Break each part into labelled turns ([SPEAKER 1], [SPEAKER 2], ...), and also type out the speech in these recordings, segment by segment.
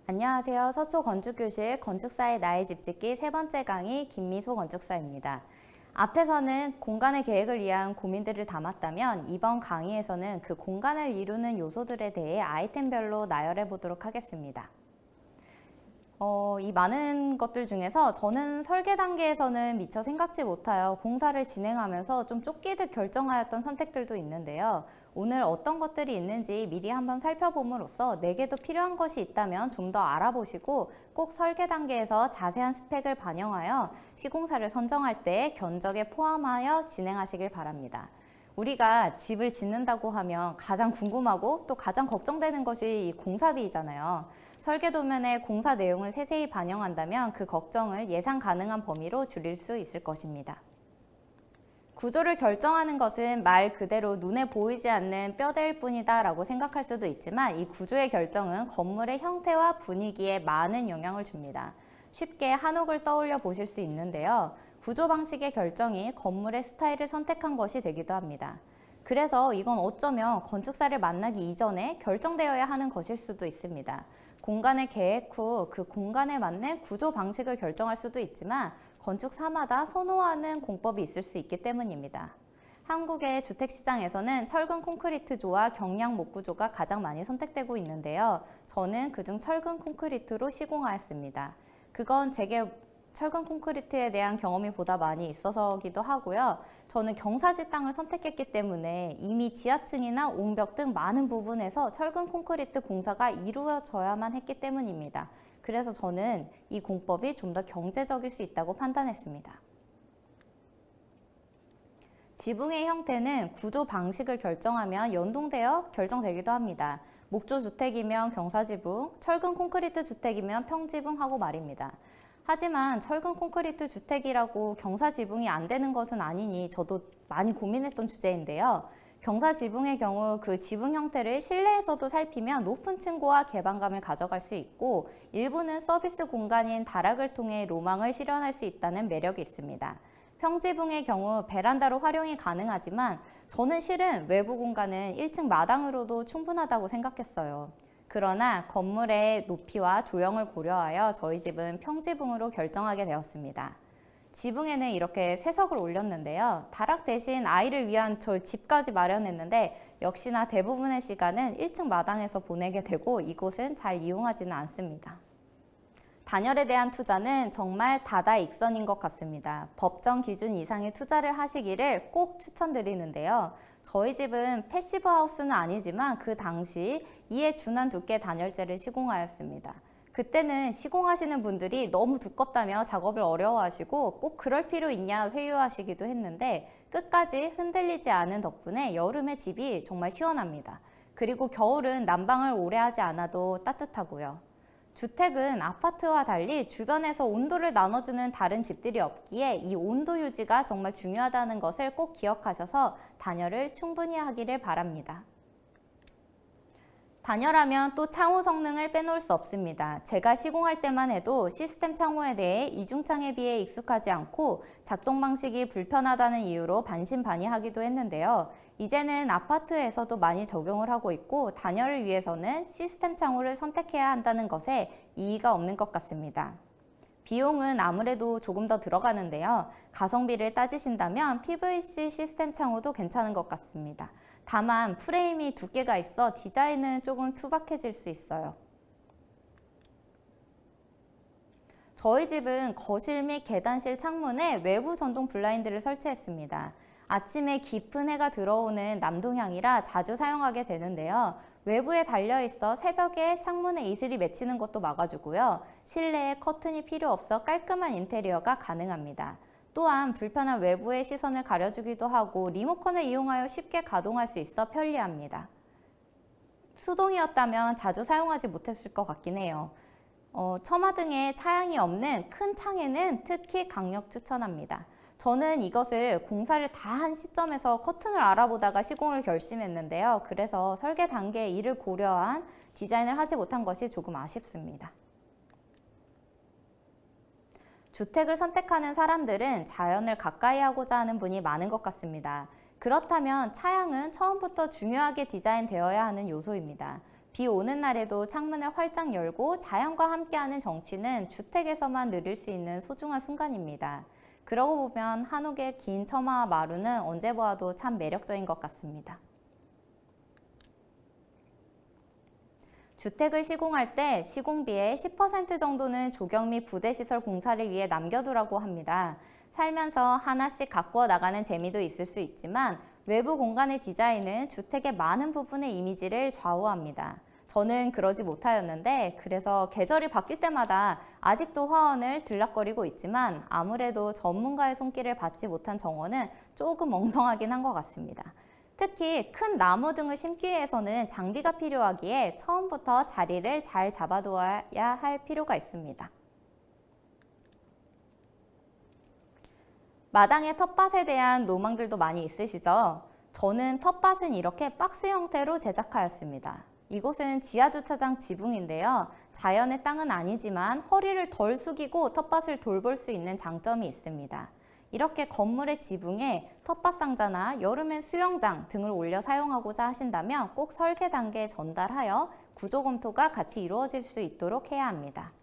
[SPEAKER 1] 안녕하세요. 서초건축교실 건축사의 나의 집 짓기 세 번째 강의 김미소 건축사입니다. 앞에서는 공간의 계획을 위한 고민들을 담았다면 이번 강의에서는 그 공간을 이루는 요소들에 대해 아이템별로 나열해 보도록 하겠습니다. 이 많은 것들 중에서 저는 설계 단계에서는 미처 생각지 못하여 공사를 진행하면서 좀 쫓기듯 결정하였던 선택들도 있는데요. 오늘 어떤 것들이 있는지 미리 한번 살펴봄으로써 내게도 필요한 것이 있다면 좀 더 알아보시고 꼭 설계 단계에서 자세한 스펙을 반영하여 시공사를 선정할 때 견적에 포함하여 진행하시길 바랍니다. 우리가 집을 짓는다고 하면 가장 궁금하고 또 가장 걱정되는 것이 이 공사비이잖아요. 설계도면에 공사 내용을 세세히 반영한다면 그 걱정을 예상 가능한 범위로 줄일 수 있을 것입니다. 구조를 결정하는 것은 말 그대로 눈에 보이지 않는 뼈대일 뿐이다 라고 생각할 수도 있지만 이 구조의 결정은 건물의 형태와 분위기에 많은 영향을 줍니다. 쉽게 한옥을 떠올려 보실 수 있는데요. 구조 방식의 결정이 건물의 스타일을 선택한 것이 되기도 합니다. 그래서 이건 어쩌면 건축사를 만나기 이전에 결정되어야 하는 것일 수도 있습니다. 공간의 계획 후 그 공간에 맞는 구조 방식을 결정할 수도 있지만 건축사마다 선호하는 공법이 있을 수 있기 때문입니다. 한국의 주택시장에서는 철근 콘크리트조와 경량 목구조가 가장 많이 선택되고 있는데요. 저는 그중 철근 콘크리트로 시공하였습니다. 그건 제게 철근 콘크리트에 대한 경험이 보다 많이 있어서기도 하고요. 저는 경사지 땅을 선택했기 때문에 이미 지하층이나 옹벽 등 많은 부분에서 철근 콘크리트 공사가 이루어져야만 했기 때문입니다. 그래서 저는 이 공법이 좀 더 경제적일 수 있다고 판단했습니다. 지붕의 형태는 구조 방식을 결정하면 연동되어 결정되기도 합니다. 목조 주택이면 경사지붕, 철근 콘크리트 주택이면 평지붕하고 말입니다. 하지만 철근 콘크리트 주택이라고 경사지붕이 안 되는 것은 아니니 저도 많이 고민했던 주제인데요. 경사지붕의 경우 그 지붕 형태를 실내에서도 살피면 높은 층고와 개방감을 가져갈 수 있고 일부는 서비스 공간인 다락을 통해 로망을 실현할 수 있다는 매력이 있습니다. 평지붕의 경우 베란다로 활용이 가능하지만 저는 실은 외부 공간은 1층 마당으로도 충분하다고 생각했어요. 그러나 건물의 높이와 조형을 고려하여 저희 집은 평지붕으로 결정하게 되었습니다. 지붕에는 이렇게 쇄석을 올렸는데요. 다락 대신 아이를 위한 저희 집까지 마련했는데 역시나 대부분의 시간은 1층 마당에서 보내게 되고 이곳은 잘 이용하지는 않습니다. 단열에 대한 투자는 정말 다다익선인 것 같습니다. 법정 기준 이상의 투자를 하시기를 꼭 추천드리는데요. 저희 집은 패시브 하우스는 아니지만 그 당시 이에 준한 두께 단열재를 시공하였습니다. 그때는 시공하시는 분들이 너무 두껍다며 작업을 어려워하시고 꼭 그럴 필요 있냐 회유하시기도 했는데 끝까지 흔들리지 않은 덕분에 여름에 집이 정말 시원합니다. 그리고 겨울은 난방을 오래 하지 않아도 따뜻하고요. 주택은 아파트와 달리 주변에서 온도를 나눠주는 다른 집들이 없기에 이 온도 유지가 정말 중요하다는 것을 꼭 기억하셔서 단열을 충분히 하기를 바랍니다. 단열하면 또 창호 성능을 빼놓을 수 없습니다. 제가 시공할 때만 해도 시스템 창호에 대해 이중창에 비해 익숙하지 않고 작동 방식이 불편하다는 이유로 반신반의하기도 했는데요. 이제는 아파트에서도 많이 적용을 하고 있고 단열을 위해서는 시스템 창호를 선택해야 한다는 것에 이의가 없는 것 같습니다. 비용은 아무래도 조금 더 들어가는데요. 가성비를 따지신다면 PVC 시스템 창호도 괜찮은 것 같습니다. 다만 프레임이 두께가 있어 디자인은 조금 투박해질 수 있어요. 저희 집은 거실 및 계단실 창문에 외부 전동 블라인드를 설치했습니다. 아침에 깊은 해가 들어오는 남동향이라 자주 사용하게 되는데요. 외부에 달려있어 새벽에 창문에 이슬이 맺히는 것도 막아주고요. 실내에 커튼이 필요 없어 깔끔한 인테리어가 가능합니다. 또한 불편한 외부의 시선을 가려주기도 하고 리모컨을 이용하여 쉽게 가동할 수 있어 편리합니다. 수동이었다면 자주 사용하지 못했을 것 같긴 해요. 처마 등에 차양이 없는 큰 창에는 특히 강력 추천합니다. 저는 이것을 공사를 다 한 시점에서 커튼을 알아보다가 시공을 결심했는데요. 그래서 설계 단계에 이를 고려한 디자인을 하지 못한 것이 조금 아쉽습니다. 주택을 선택하는 사람들은 자연을 가까이 하고자 하는 분이 많은 것 같습니다. 그렇다면 차양은 처음부터 중요하게 디자인되어야 하는 요소입니다. 비 오는 날에도 창문을 활짝 열고 자연과 함께하는 정취는 주택에서만 누릴 수 있는 소중한 순간입니다. 그러고 보면 한옥의 긴 처마와 마루는 언제 보아도 참 매력적인 것 같습니다. 주택을 시공할 때 시공비의 10% 정도는 조경 및 부대시설 공사를 위해 남겨두라고 합니다. 살면서 하나씩 가꾸어 나가는 재미도 있을 수 있지만 외부 공간의 디자인은 주택의 많은 부분의 이미지를 좌우합니다. 저는 그러지 못하였는데 그래서 계절이 바뀔 때마다 아직도 화원을 들락거리고 있지만 아무래도 전문가의 손길을 받지 못한 정원은 조금 엉성하긴 한 것 같습니다. 특히 큰 나무 등을 심기 위해서는 장비가 필요하기에 처음부터 자리를 잘 잡아두어야 할 필요가 있습니다. 마당의 텃밭에 대한 로망들도 많이 있으시죠? 저는 텃밭은 이렇게 박스 형태로 제작하였습니다. 이곳은 지하주차장 지붕인데요. 자연의 땅은 아니지만 허리를 덜 숙이고 텃밭을 돌볼 수 있는 장점이 있습니다. 이렇게 건물의 지붕에 텃밭 상자나 여름엔 수영장 등을 올려 사용하고자 하신다면 꼭 설계 단계에 전달하여 구조 검토가 같이 이루어질 수 있도록 해야 합니다.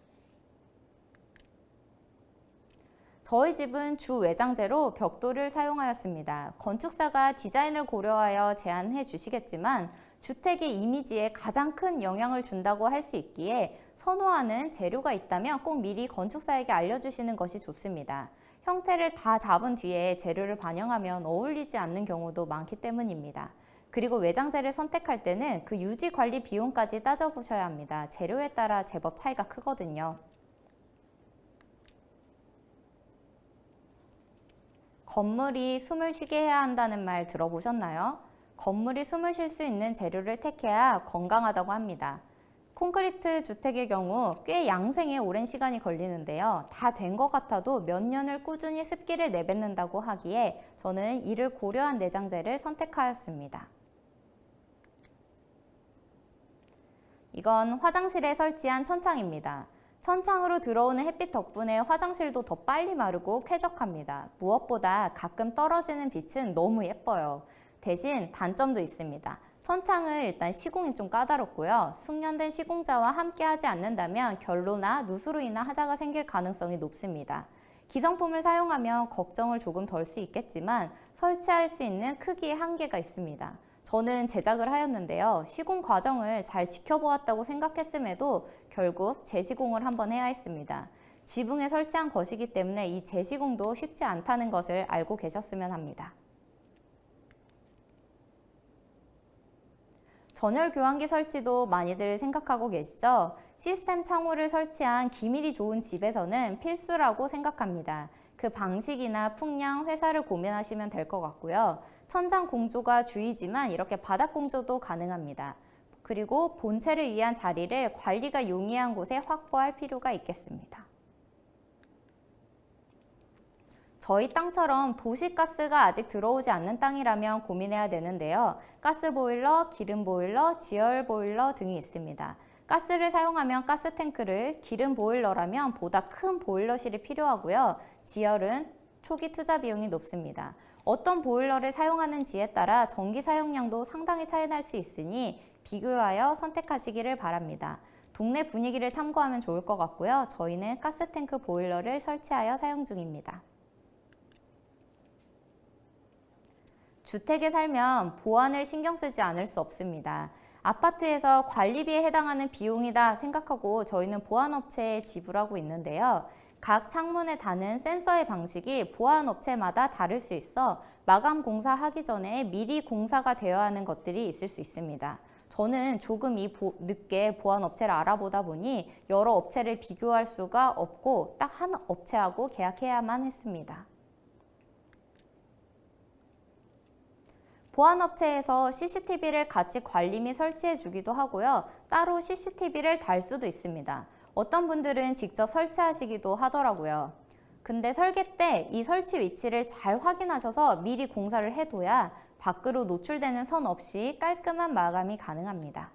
[SPEAKER 1] 저희 집은 주 외장재로 벽돌을 사용하였습니다. 건축사가 디자인을 고려하여 제안해 주시겠지만 주택의 이미지에 가장 큰 영향을 준다고 할 수 있기에 선호하는 재료가 있다면 꼭 미리 건축사에게 알려주시는 것이 좋습니다. 형태를 다 잡은 뒤에 재료를 반영하면 어울리지 않는 경우도 많기 때문입니다. 그리고 외장재를 선택할 때는 그 유지 관리 비용까지 따져보셔야 합니다. 재료에 따라 제법 차이가 크거든요. 건물이 숨을 쉬게 해야 한다는 말 들어보셨나요? 건물이 숨을 쉴 수 있는 재료를 택해야 건강하다고 합니다. 콘크리트 주택의 경우 꽤 양생에 오랜 시간이 걸리는데요. 다 된 것 같아도 몇 년을 꾸준히 습기를 내뱉는다고 하기에 저는 이를 고려한 내장재를 선택하였습니다. 이건 화장실에 설치한 천창입니다. 천창으로 들어오는 햇빛 덕분에 화장실도 더 빨리 마르고 쾌적합니다. 무엇보다 가끔 떨어지는 빛은 너무 예뻐요. 대신 단점도 있습니다. 천창을 일단 시공이 좀 까다롭고요. 숙련된 시공자와 함께 하지 않는다면 결로나 누수로 인한 하자가 생길 가능성이 높습니다. 기성품을 사용하면 걱정을 조금 덜 수 있겠지만 설치할 수 있는 크기의 한계가 있습니다. 저는 제작을 하였는데요. 시공 과정을 잘 지켜보았다고 생각했음에도 결국 재시공을 한번 해야 했습니다. 지붕에 설치한 것이기 때문에 이 재시공도 쉽지 않다는 것을 알고 계셨으면 합니다. 전열 교환기 설치도 많이들 생각하고 계시죠? 시스템 창호를 설치한 기밀이 좋은 집에서는 필수라고 생각합니다. 그 방식이나 풍량, 회사를 고민하시면 될 것 같고요. 천장 공조가 주이지만 이렇게 바닥 공조도 가능합니다. 그리고 본체를 위한 자리를 관리가 용이한 곳에 확보할 필요가 있겠습니다. 저희 땅처럼 도시가스가 아직 들어오지 않는 땅이라면 고민해야 되는데요. 가스보일러, 기름보일러, 지열보일러 등이 있습니다. 가스를 사용하면 가스탱크를, 기름보일러라면 보다 큰 보일러실이 필요하고요. 지열은 초기 투자 비용이 높습니다. 어떤 보일러를 사용하는지에 따라 전기 사용량도 상당히 차이 날 수 있으니 비교하여 선택하시기를 바랍니다. 동네 분위기를 참고하면 좋을 것 같고요. 저희는 가스탱크 보일러를 설치하여 사용 중입니다. 주택에 살면 보안을 신경 쓰지 않을 수 없습니다. 아파트에서 관리비에 해당하는 비용이다 생각하고 저희는 보안업체에 지불하고 있는데요. 각 창문에 다는 센서의 방식이 보안업체마다 다를 수 있어 마감 공사하기 전에 미리 공사가 되어야 하는 것들이 있을 수 있습니다. 저는 조금 늦게 보안업체를 알아보다 보니 여러 업체를 비교할 수가 없고 딱 한 업체하고 계약해야만 했습니다. 보안업체에서 CCTV를 같이 관리 및 설치해 주기도 하고요. 따로 CCTV를 달 수도 있습니다. 어떤 분들은 직접 설치하시기도 하더라고요. 근데 설계 때 이 설치 위치를 잘 확인하셔서 미리 공사를 해둬야 밖으로 노출되는 선 없이 깔끔한 마감이 가능합니다.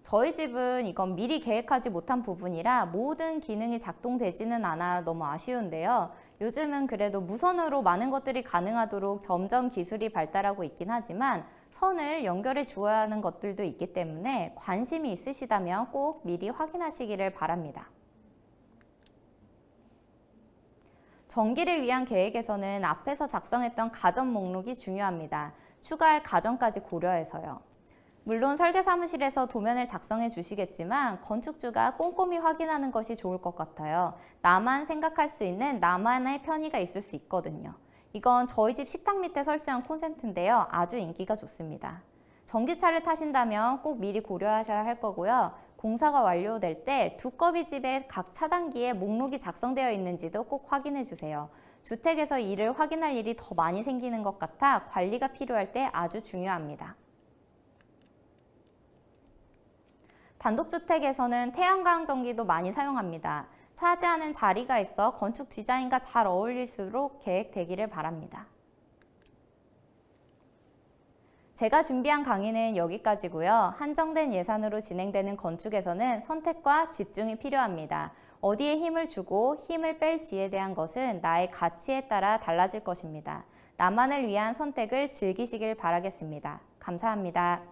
[SPEAKER 1] 저희 집은 이건 미리 계획하지 못한 부분이라 모든 기능이 작동되지는 않아 너무 아쉬운데요. 요즘은 그래도 무선으로 많은 것들이 가능하도록 점점 기술이 발달하고 있긴 하지만 선을 연결해 주어야 하는 것들도 있기 때문에 관심이 있으시다면 꼭 미리 확인하시기를 바랍니다. 정기를 위한 계획에서는 앞에서 작성했던 가전 목록이 중요합니다. 추가할 가전까지 고려해서요. 물론 설계사무실에서 도면을 작성해 주시겠지만 건축주가 꼼꼼히 확인하는 것이 좋을 것 같아요. 나만 생각할 수 있는 나만의 편의가 있을 수 있거든요. 이건 저희 집 식탁 밑에 설치한 콘센트인데요. 아주 인기가 좋습니다. 전기차를 타신다면 꼭 미리 고려하셔야 할 거고요. 공사가 완료될 때 두꺼비 집의 각 차단기에 목록이 작성되어 있는지도 꼭 확인해 주세요. 주택에서 이를 확인할 일이 더 많이 생기는 것 같아 관리가 필요할 때 아주 중요합니다. 단독주택에서는 태양광 전기도 많이 사용합니다. 차지하는 자리가 있어 건축 디자인과 잘 어울릴수록 계획되기를 바랍니다. 제가 준비한 강의는 여기까지고요. 한정된 예산으로 진행되는 건축에서는 선택과 집중이 필요합니다. 어디에 힘을 주고 힘을 뺄지에 대한 것은 나의 가치에 따라 달라질 것입니다. 나만을 위한 선택을 즐기시길 바라겠습니다. 감사합니다.